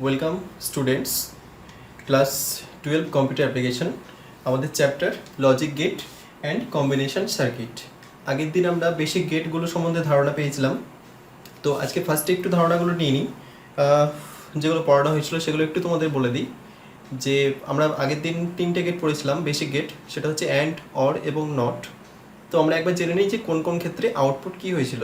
Welcome students, class 12 computer application, আমাদের chapter logic gate and combination circuit. আগের দিন আমরা বেসিক গেটগুলো সম্বন্ধে ধারণা পেয়েছিলাম। তো আজকে ফার্স্টে একটু ধারণাগুলো নিয়ে নিই, যেগুলো পড়ানো হয়েছিল সেগুলো একটু তোমাদের বলে দিই। যে আমরা আগের দিন 3টে গেট পড়েছিলাম বেসিক গেট, সেটা হচ্ছে অ্যান্ড, অর এবং নট। তো আমরা একবার জেনে নিই যে কোন কোন ক্ষেত্রে আউটপুট কী হয়েছিল।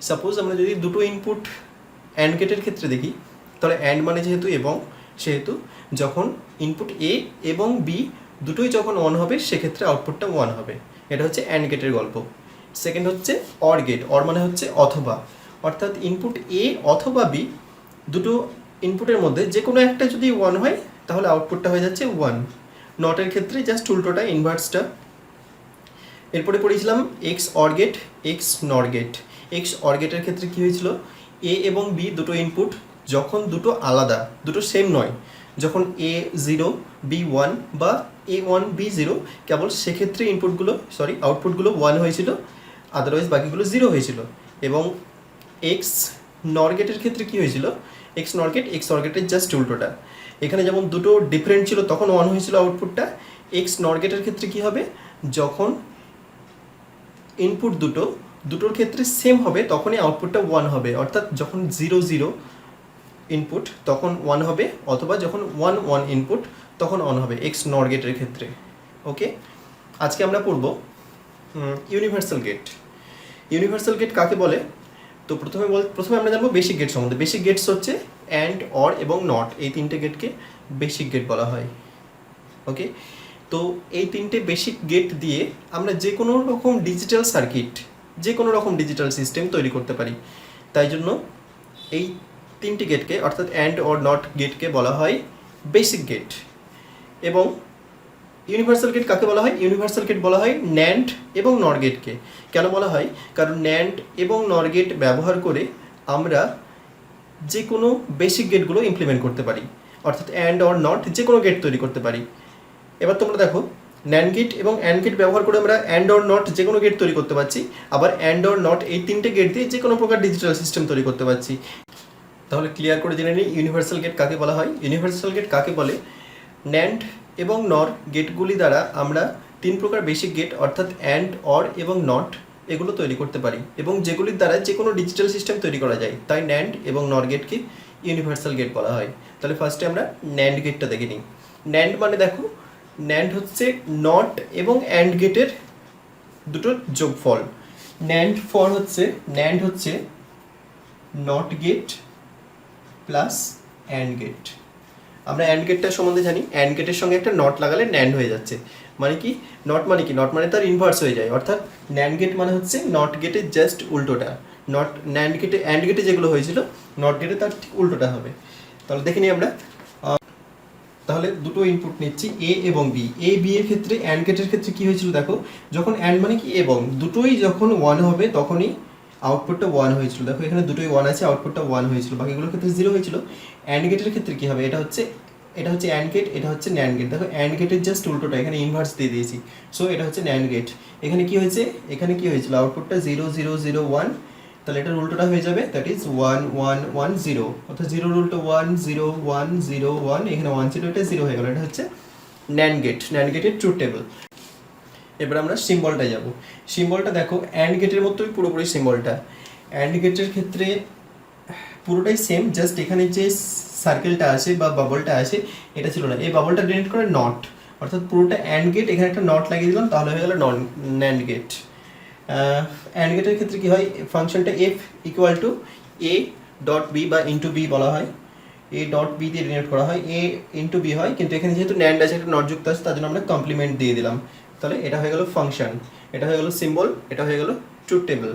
সাপোজ আমরা যদি দুটো ইনপুট অ্যান্ড গেটের ক্ষেত্রে দেখি, তাহলে অ্যান্ড মানে যেহেতু এবং, সেহেতু যখন ইনপুট এ এবং বি দুটোই যখন অন হবে সেক্ষেত্রে আউটপুটটা 1 হবে। এটা হচ্ছে অ্যান্ড গেটের গল্প। সেকেন্ড হচ্ছে অর গেট। অর মানে হচ্ছে অথবা, অর্থাৎ ইনপুট এ অথবা বি দুটো ইনপুটের মধ্যে যে কোনো একটা যদি 1 হয় তাহলে আউটপুটটা হয়ে যাচ্ছে 1। নটের ক্ষেত্রে জাস্ট উল্টোটা, ইনভার্সটা। এরপরে পড়েছিলাম এক্স অর গেট, এক্স নর গেট। এক্স অর গেটের ক্ষেত্রে কী হয়েছিল, এ এবং বি দুটো ইনপুট যখন দুটো আলাদা, দুটো সেম নয়, যখন এ 0 বি 1 বা এ 1 বি 0, কেবল সেক্ষেত্রে আউটপুটগুলো 1 হয়েছিল, আদারওয়াইজ বাকিগুলো 0 হয়েছিল। এবং এক্স নর গেটের ক্ষেত্রে কী হয়েছিল, এক্স নর গেট এক্স অর গেটের জাস্ট উল্টোটা। এখানে যেমন দুটো ডিফারেন্ট ছিল তখন 1 হয়েছিল আউটপুটটা। এক্স নর গেটের ক্ষেত্রে কী হবে, যখন ইনপুট দুটোর ক্ষেত্রে সেম হবে তখনই আউটপুটটা 1 হবে, অর্থাৎ যখন 0 0 ইনপুট তখন 1 হবে, অথবা যখন 1 1 ইনপুট তখন অন হবে এক্স নর গেটের ক্ষেত্রে। ওকে, আজকে আমরা পড়ব ইউনিভার্সাল গেট। ইউনিভার্সাল গেট কাকে বলে? তো প্রথমে আমরা জানবো বেসিক গেট সম্বন্ধে। বেসিক গেটস হচ্ছে অ্যান্ড, অর এবং নট, এই তিনটে গেটকে বেসিক গেট বলা হয়। ওকে, তো এই তিনটে বেসিক গেট দিয়ে আমরা যে কোনো রকম ডিজিটাল সার্কিট, যে কোনো রকম ডিজিটাল সিস্টেম তৈরি করতে পারি। তাই জন্য এই তিনটি গেটকে, অর্থাৎ অ্যান্ড অর নট গেটকে বলা হয় বেসিক গেট। এবং ইউনিভার্সাল গেট কাকে বলা হয়? ইউনিভার্সাল গেট বলা হয় ন্যান্ড এবং নর গেটকে। কেন বলা হয়? কারণ ন্যান্ড এবং নর গেট ব্যবহার করে আমরা যে কোনো বেসিক গেটগুলো ইমপ্লিমেন্ট করতে পারি, অর্থাৎ অ্যান্ড অর নট যে কোনো গেট তৈরি করতে পারি। এবার তোমরা দেখো, ন্যান্ড গেট এবং অ্যান্ড গেট ব্যবহার করে আমরা অ্যান্ড অর নট যে কোনো গেট তৈরি করতে পারছি, আবার অ্যান্ড অর নট এই তিনটে গেট দিয়ে যে কোনো প্রকার ডিজিটাল সিস্টেম তৈরি করতে পারছি। তাহলে ক্লিয়ার করে জেনে নিই ইউনিভার্সাল গেট কাকে বলা হয়। ইউনিভার্সাল গেট কাকে বলে? ন্যান্ড এবং নর গেটগুলি দ্বারা আমরা তিন প্রকার বেসিক গেট, অর্থাৎ অ্যান্ড, অর এবং নট, এগুলো তৈরি করতে পারি, এবং যেগুলির দ্বারা যে কোনো ডিজিটাল সিস্টেম তৈরি করা যায়। তাই ন্যান্ড এবং নর গেটকে ইউনিভার্সাল গেট বলা হয়। তাহলে ফার্স্টে আমরা ন্যান্ড গেটটা দেখে নিই। ন্যান্ড মানে দেখো, ন্যান্ড হচ্ছে নট এবং অ্যান্ড গেটের দুটোর যোগফল। ন্যান্ড হচ্ছে not gate plus and gate. আমরা অ্যান্ড গেটটার সম্বন্ধে জানি, অ্যান্ড গেটের সঙ্গে একটা নট লাগালে ন্যান্ড হয়ে যাচ্ছে। মানে কি নট মানে কি? নট মানে তার ইনভার্স হয়ে যায়, অর্থাৎ ন্যান্ড গেট মানে হচ্ছে নট গেটের জাস্ট উল্টোটা। নট ন্যান্ড গেটে, অ্যান্ড গেটে যেগুলো হয়েছিল নট গেটে তার ঠিক উল্টোটা হবে। তাহলে দেখে নিই আমরা। তাহলে দুটো ইনপুট নিচ্ছি এ এবং বি। এ বি এর ক্ষেত্রে অ্যান্ড গেটের ক্ষেত্রে কী হয়েছিল দেখো, যখন অ্যান্ড মানে কি এবং, দুটোই যখন 1 হবে তখনই আউটপুটটা 1 হয়েছিল। দেখো এখানে দুটোই 1 আছে, আউটপুটটা 1 হয়েছিল, বাকিগুলোর ক্ষেত্রে 0 হয়েছিল। অ্যান্ড গেটের ক্ষেত্রে কী হবে, এটা হচ্ছে অ্যান্ড গেট, এটা হচ্ছে ন্যান্ড গেট। দেখো অ্যান্ড গেটের জাস্ট উল্টোটা, এখানে ইনভার্স দিয়ে দিয়েছি, সো এটা হচ্ছে ন্যান্ড গেট। এখানে কি হয়েছে, এখানে কি হয়েছিল, আউটপুটটা 0 0 0 1, তাহলে এটার উল্টোটা হয়ে যাবে, দ্যাট ইজ 1 1 1 0, অর্থাৎ 0 উল্টো 1 0 1 0 1, এখানে 1 ছিল, এটা 0 হয়ে গেল। এটা হচ্ছে ন্যান্ড গেট, ন্যান্ড গেটের ট্রুথ টেবল। এবার আমরা সিম্বলটায় যাব। সিম্বলটা দেখো অ্যান্ড গেটের মতোই পুরোপুরি সিম্বলটা। অ্যান্ড গেটের ক্ষেত্রে পুরোটাই সেম, জাস্ট এখানে যে সার্কেলটা আছে বা বাবলটা আছে এটা ছিল না, এই বাবলটা ডিনোট করে নট, অর্থাৎ পুরোটা অ্যান্ড গেট, এখানে একটা নট লাগিয়ে দিলাম, তাহলে হয়ে গেল ন্যান্ড গেট। অ্যান্ড গেটের ক্ষেত্রে কী হয়, ফাংশনটা F equal to A dot B বা ইন্টু বি বলা হয়, এ ডট বি দিয়ে ডিনোট করা হয়, এ ইন্টু বি হয়, কিন্তু এখানে যেহেতু ন্যান্ড আছে, একটা নট যুক্ত আছে, তার জন্য আমরা কমপ্লিমেন্ট দিয়ে দিলাম। তাহলে এটা হয়ে গেল ফাংশন, এটা হয়ে গেল সিম্বল, এটা হয়ে গেল ট্রুথ টেবল।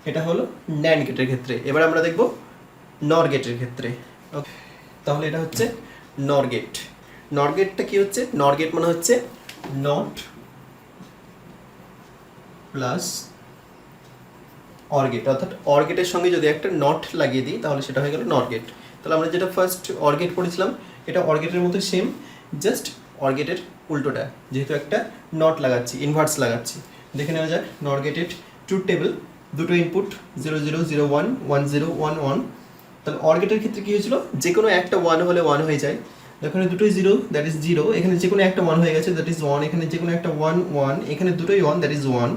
এটা হলো ন্যান্ড গেটের ক্ষেত্রে। এবার আমরা দেখব নর গেটের ক্ষেত্রে। ওকে, তাহলে এটা হচ্ছে নর গেট। নর গেটটা কি হচ্ছে, নর গেট মানে হচ্ছে নট প্লাস অর গেট, অর্থাৎ অর গেটের সঙ্গে যদি একটা নট লাগিয়ে দিই তাহলে সেটা হয়ে গেল নর গেট। তাহলে আমরা যেটা ফার্স্ট অর গেট পড়েছিলাম এটা অর গেটের মতো সেম, জাস্ট অর গেটের উল্টোটা, যেহেতু একটা নট লাগাচ্ছি, ইনভার্স লাগাচ্ছি। দেখে নেওয়া যাক নর গেটের ট্রুথ টেবল। দুটো ইনপুট 0 0 0 1 1 0 1 1, তাহলে অর গেটের ক্ষেত্রে কি হয়েছিল, যে কোনো একটা 1 হলে 1 হয়ে যায়, এখানে দুটোই 0 দ্যাট ইজ 0, এখানে যে কোনো একটা 1 হয়ে গেছে দ্যাট ইজ 1, এখানে যে কোনো একটা 1 1, এখানে দুটোই 1 দ্যাট ইজ 1।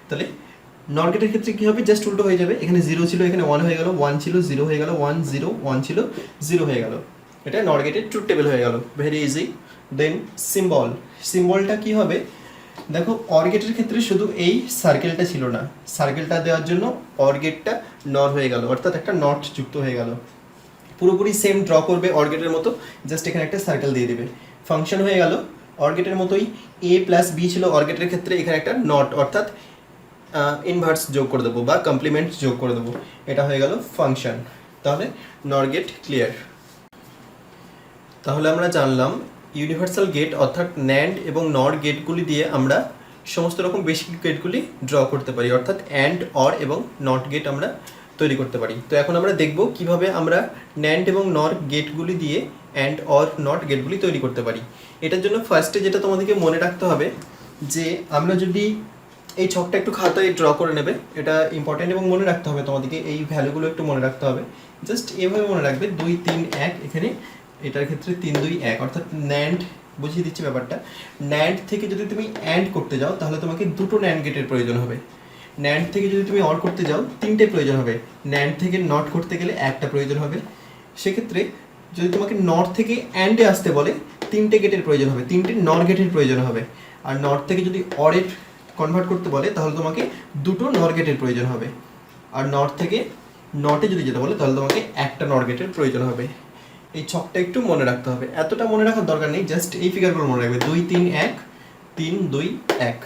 তাহলে নর গেটের ক্ষেত্রে কি হবে, জাস্ট উল্টো হয়ে যাবে, এখানে 0 ছিল এখানে 1 হয়ে গেল, 1 ছিল 0 হয়ে গেল, 1 0 1 ছিল 0 হয়ে গেল, এটা নর গেটের ট্রুথ টেবিল হয়ে গেল, ভেরি ইজি। দেন সিম্বলটা কি হবে, দেখো অর গেটের ক্ষেত্রে শুধু এই সার্কেলটা ছিল না, সার্কেলটা দেওয়ার জন্য অর গেটটা নর হয়ে গেল, অর্থাৎ একটা নট যুক্ত হয়ে গেল, পুরোপুরি সেম ড্র করবে অর গেটের মতো, জাস্ট এখানে একটা সার্কেল দিয়ে দেবে, ফাংশন হয়ে গেল অর গেটের মতোই। a প্লাস বি ছিল অর গেটের ক্ষেত্রে, এখানে একটা নট অর্থাৎ ইনভার্স যোগ করে দেবো বা কমপ্লিমেন্ট যোগ করে দেবো, এটা হয়ে গেল ফাংশন। তাহলে নর গেট ক্লিয়ার। তাহলে আমরা জানলাম ইউনিভার্সাল গেট অর্থাৎ ন্যান্ড এবং নর গেটগুলি দিয়ে আমরা সমস্ত রকম বেসিক গেটগুলি ড্র করতে পারি, অর্থাৎ অ্যান্ড অর এবং নট গেট আমরা তৈরি করতে পারি। তো এখন আমরা দেখব কিভাবে আমরা ন্যান্ড এবং নর গেটগুলি দিয়ে অ্যান্ড অর নট গেটগুলি তৈরি করতে পারি। এটার জন্য ফার্স্টে যেটা তোমাদেরকে মনে রাখতে হবে যে আমরা যদি এই ছকটা একটু খাতায় ড্র করে নেবে, এটা ইম্পর্টেন্ট এবং মনে রাখতে হবে তোমাদেরকে, এই ভ্যালুগুলো একটু মনে রাখতে হবে, জাস্ট এভাবে মনে রাখবে 2 3 1, এখানে এটার ক্ষেত্রে 3 2 1, অর্থাৎ ন্যান্ড, বুঝিয়ে দিচ্ছি ব্যাপারটা, ন্যান্ড থেকে যদি তুমি অ্যান্ড করতে যাও তাহলে তোমাকে দুটো ন্যান্ড গেটের প্রয়োজন হবে, ন্যান্ড থেকে যদি তুমি অর করতে যাও তিনটে প্রয়োজন হবে, ন্যান্ড থেকে নট করতে গেলে একটা প্রয়োজন হবে, সেক্ষেত্রে যদি তোমাকে নর থেকে অ্যান্ডে আসতে বলে তিনটে গেটের প্রয়োজন হবে, তিনটে নর গেটের প্রয়োজন হবে, আর নর থেকে যদি অরের কনভার্ট করতে বলে তাহলে তোমাকে দুটো নর গেটের প্রয়োজন হবে, আর নর থেকে নটে যদি যেতে বলে তাহলে তোমাকে একটা নর গেটের প্রয়োজন হবে। এই ছকটা একটু মনে রাখতে হবে, এতটা মনে রাখার দরকার নেই, জাস্ট এই ফিগারগুলো মনে রাখবে 2 3 1 3 2 1।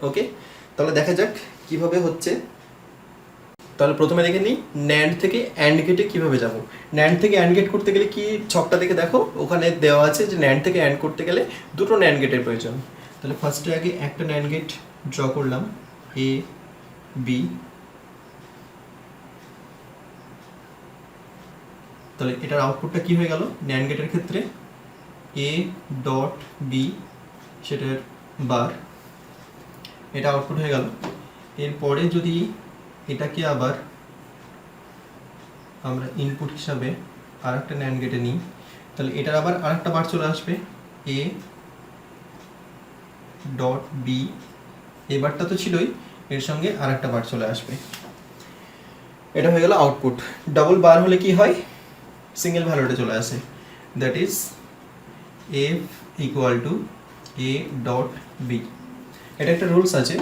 ওকে, তাহলে দেখা যাক কিভাবে হচ্ছে। তাহলে প্রথমে দেখে নিই ন্যান্ড থেকে অ্যান্ড গেটে কিভাবে যাব। ন্যান্ড থেকে অ্যান্ড গেট করতে গেলে কি, ছকটা দেখে দেখো ওখানে দেওয়া আছে যে ন্যান্ড থেকে অ্যান্ড করতে গেলে দুটো ন্যান্ড গেটের প্রয়োজন। তাহলে ফার্স্টে আগে একটা ন্যান্ড গেট ড্র করলাম, এ বি, তাহলে এটার আউটপুটটা কি হয়ে গেল, ন্যান্ড গেটের ক্ষেত্রে এ ডট বি সেটার বার, এটা আউটপুট হয়ে গেল। এরপরে যদি এটাকে আবার আমরা ইনপুট হিসাবে আর একটা ন্যান্ড গেটে নিই তাহলে এটার আবার আর একটা বার চলে আসবে, এ ডট বি, এই বারটা তো ছিলই, এর সঙ্গে আর একটা বার চলে আসবে, এটা হয়ে গেল আউটপুট। ডাবল বার হলে কি হয়, সিঙ্গেল ভ্যালুটা চলে আসে, that is F equal to A dot B. এটা একটা রুলস আছে,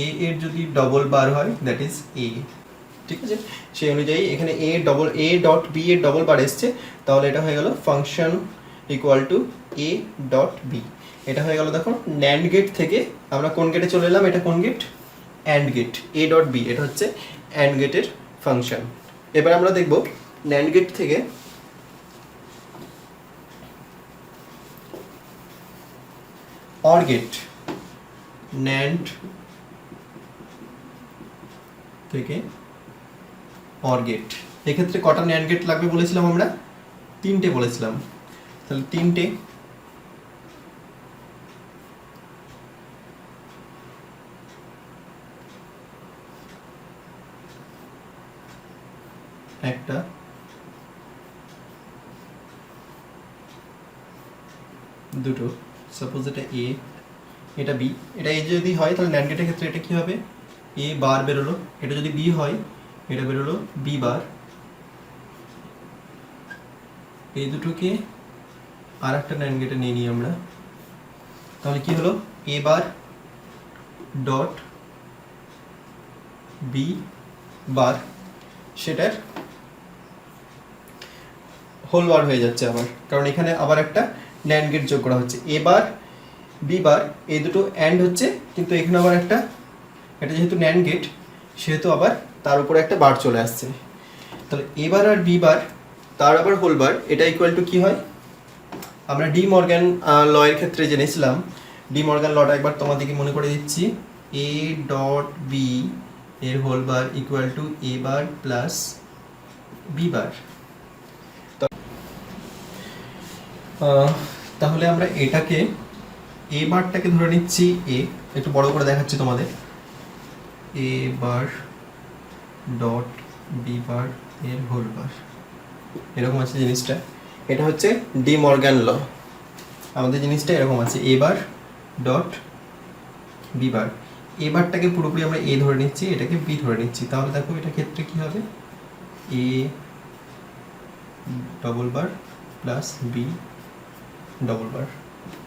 এ এর যদি ডবল বার হয় দ্যাট ইজ এ, ঠিক আছে, সেই অনুযায়ী এখানে এ ডট বি এর ডবল বার এসছে, তাহলে এটা হয়ে গেল function equal to A dot B. এটা হয়ে গেল দেখো ন্যান্ড গেট থেকে আমরা কোন গেটে চলে এলাম, এটা কোন gate, and gate, A dot B, এটা হচ্ছে অ্যান্ড গেটের ফাংশন। এবার আমরা দেখব ন্যান্ড গেট থেকে অর গেট, ন্যান্ড থেকে অর গেট, এক্ষেত্রে কটা ন্যান্ড গেট লাগবে বলেছিলাম আমরা, তিনটে বলেছিলাম, তাহলে তিনটে, একটা, দুটো, সাপোজ এটা এ এটা বি, এটা এ যদি হয় তাহলে ন্যান্ড গেটের ক্ষেত্রে এটা কি হবে, এ বার বেরোলো, এটা যদি বি হয় এটা বেরোলো বি বার, এই দুটোকে আর একটা ন্যান্ড গেটে নিয়ে নিই আমরা, তাহলে কি হলো, এ বার ডট বি বার, সেটার হোল বার হয়ে যাচ্ছে আবার, কারণ এখানে আবার একটা ন্যান্ড গেট যোগ করা হচ্ছে, এ বার বি বার, এই দুটো অ্যান্ড হচ্ছে, কিন্তু এখানে আবার একটা, এটা যেহেতু ন্যান্ড গেট সেহেতু আবার তার উপরে একটা বার চলে আসছে, তাহলে এ বার আর বি বার তার আবার হোল বার, এটা ইকুয়াল টু কি হয়, আমরা ডি মর্গ্যান ল এর ক্ষেত্রে জেনেছিলাম, ডি মর্গ্যান লটা একবার তোমাদেরকে মনে করে দিচ্ছি, এ ডট বি এর whole bar equal to A bar plus B bar. তাহলে আমরা এটাকে এ বারটাকে ধরে নিচ্ছি এ, একটু বড় করে দেখাচ্ছি তোমাদের, এ বার ডট বি বার এর হোল বার, এরকম আছে জিনিসটা, এটা হচ্ছে ডি মর্গান ল। আমাদের জিনিসটা এরকম আছে, এ বার ডট বি বার। এ বারটাকে পুরোপুরি আমরা এ ধরে নিচ্ছি, এটাকে বি ধরে নিচ্ছি। তাহলে দেখো এটা ক্ষেত্রে কি হবে, A double bar plus B double bar,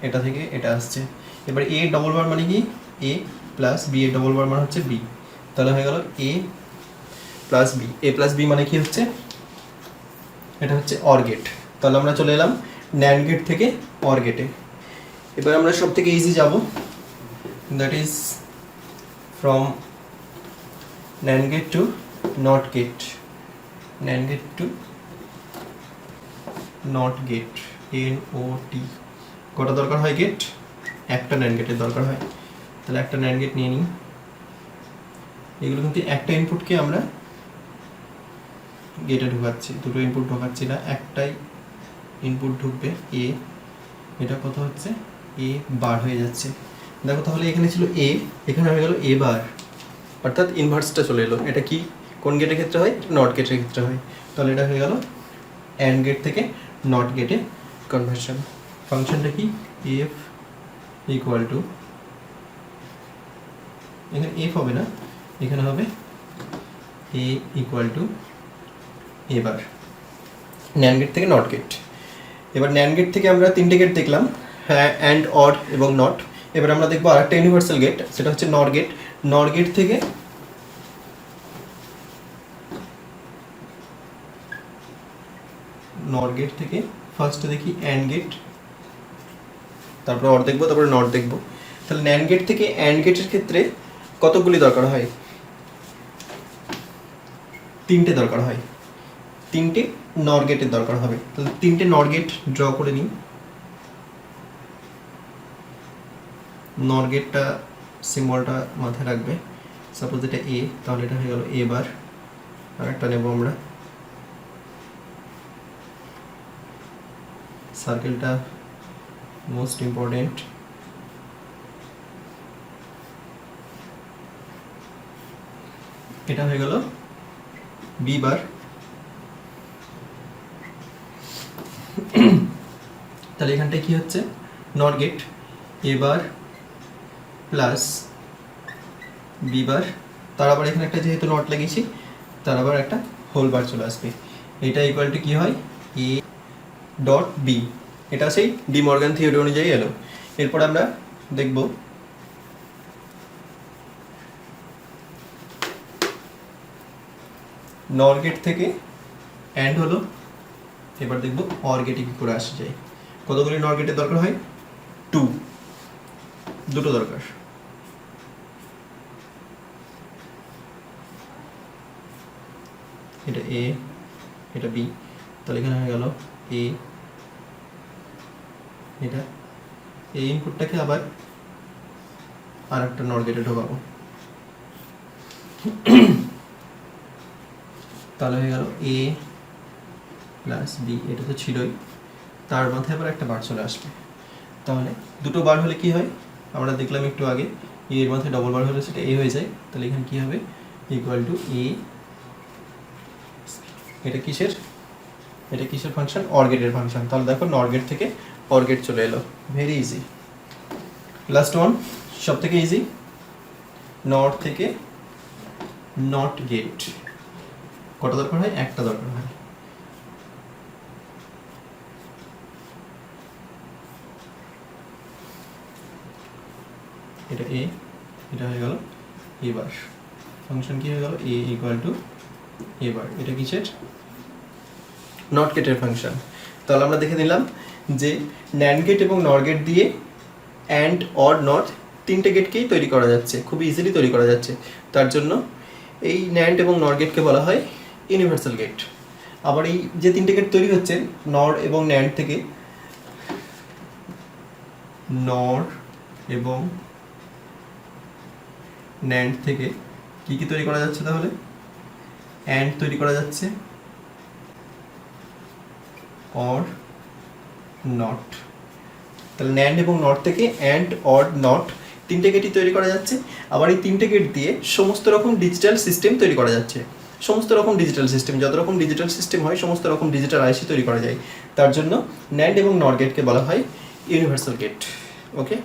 এটা থেকে এটা আসছে। এবার এ ডবল বার মানে কি, এ প্লাস বি এর ডবল বার মানে হচ্ছে বি। তাহলে হয়ে গেল এ প্লাস বি। এ প্লাস বি মানে কি হচ্ছে, এটা হচ্ছে অর গেট। তাহলে আমরা চলে এলাম ন্যান্ড গেট থেকে অর গেটে। এবার আমরা সব থেকে ইজি যাব, that is from NAND gate to NOT gate. NAND gate to NOT gate, N O T. কটা দরকার হয় গেট, একটা ন্যান্ড গেটের দরকার হয়। তাহলে একটা ন্যান্ড গেট নিয়ে নিই। এগুলো কিন্তু একটা ইনপুটকে আমরা গেটে ঢোকাচ্ছি, দুটো ইনপুট ঢোকাচ্ছি না, একটাই ইনপুট ঢুকবে এ। এটা কত হচ্ছে, এ বার হয়ে যাচ্ছে। দেখো তাহলে এখানে ছিল এ, এখানে হয়ে গেল এ বার, অর্থাৎ ইনভার্সটা চলে এলো। এটা কি কোন গেটের ক্ষেত্রে হয়, নট গেটের ক্ষেত্রে হয়। তাহলে এটা হয়ে গেল অ্যান্ড গেট থেকে নট গেটে কনভার্সন। ফাংশনটা কি, এফ ইকুয়াল টু, এখানে এফ হবে না, এখানে হবে A equal to A bar, NAND gate থেকে নট গেট। এবার ন্যান্ড গেট থেকে আমরা তিনটে গেট দেখলাম, হ্যাঁ অ্যান্ড অড এবং নট। এবার আমরা দেখবো আরেকটা ইউনিভার্সাল গেট, সেটা হচ্ছে নর গেট। নর গেট থেকে ফার্স্টে দেখি অ্যান্ড গেট, তারপরে অর দেখবো, তারপরে নট দেখবো। তাহলে ন্যান্ড গেট থেকে অ্যান্ড গেটের ক্ষেত্রে কতগুলি দরকার হয়, তিনটে দরকার হয়, তিনটে নর গেটের দরকার হবে। তাহলে তিনটে নর গেট ড্র করে নিই। নর গেটটা সিম্বলটা মাথায় রাখবে, সাপোজ এটা এ, তাহলে এটা হয়ে গেল এ বার। আর একটা নেব আমরা, সার্কেলটা মোস্ট ইম্পর্টেন্ট, এটা হয়ে গেল বি বার। তাহলে এখানটায় কি হচ্ছে, not gate A bar plus B bar, তার আবার এখানে একটা যেহেতু নট লাগিয়েছি, তার আবার একটা হোল বার চলে আসবে। এটা ইকুয়াল টু কি হয়, এ ডট বি। এটা সেই ডি মর্গান থিওরি অনুযায়ী এলো। এরপর আমরা দেখব নর গেট থেকে অ্যান্ড হলো, এবার দেখব অর গেটে কি করে আসা যায়। কতগুলি নর গেটের দরকার হয়, দুটো দরকার। এটা এ, এটা বি, তাহলে এখানে হয়ে গেল এ, এটা এই ইনপুটটাকে আবার আর একটা নর গেটে ঢোকাবো, তাহলে হয়ে গেল এ প্লাস বি। এটা তো ছিলই, তার মাথায় আবার একটা বার চলে আসবে। তাহলে দুটো বার হলে কি হয়, আমরা দেখলাম একটু আগে, এর মাথায় ডবল বার হলে সেটা এ হয়ে যায়। তাহলে এখানে কি হবে, ইকুয়াল টু এ। এটা কিসের ফাংশন, অর গেটের ফাংশন। তাহলে দেখো নর গেট থেকে অর গেট চলে এলো, ভেরি ইজি। লাস্ট ওয়ান, সব থেকে ইজি, নট থেকে নট গেট। কটা দরকার হয়, একটা দরকার হয়। এটা এ, এটা হয়ে গেল এ বার। ফাংশন কি হয়ে গেল, এ ইকুয়াল টু এ বার। এটা কিসের, নট গেটের ফাংশন। তাহলে আমরা দেখে নিলাম যে ন্যান্ড গেট এবং নর গেট দিয়ে অ্যান্ড অর নট তিনটে গেটকেই তৈরি করা যাচ্ছে, খুব ইজিলি তৈরি করা যাচ্ছে। তার জন্য এই ন্যান্ড এবং নর গেটকে বলা হয় ইউনিভার্সাল গেট। আবার এই যে তিনটে গেট তৈরি হচ্ছে নর এবং ন্যান্ড থেকে, নর এবং ন্যান্ড থেকে কি কি তৈরি করা যাচ্ছে, তাহলে অ্যান্ড তৈরি করা যাচ্ছে, অর নট। তাহলে ন্যান্ড এবং নট থেকে অ্যান্ড অর নট তিনটে গেটই তৈরি করা যাচ্ছে। আবার এই তিনটে গেট দিয়ে সমস্ত রকম ডিজিটাল সিস্টেম তৈরি করা যাচ্ছে। সমস্ত রকম ডিজিটাল সিস্টেম, যত রকম ডিজিটাল সিস্টেম হয় সমস্ত রকম ডিজিটাল আইসি তৈরি করা যায়। তার জন্য ন্যান্ড এবং নর গেটকে বলা হয় ইউনিভার্সাল গেট। ওকে।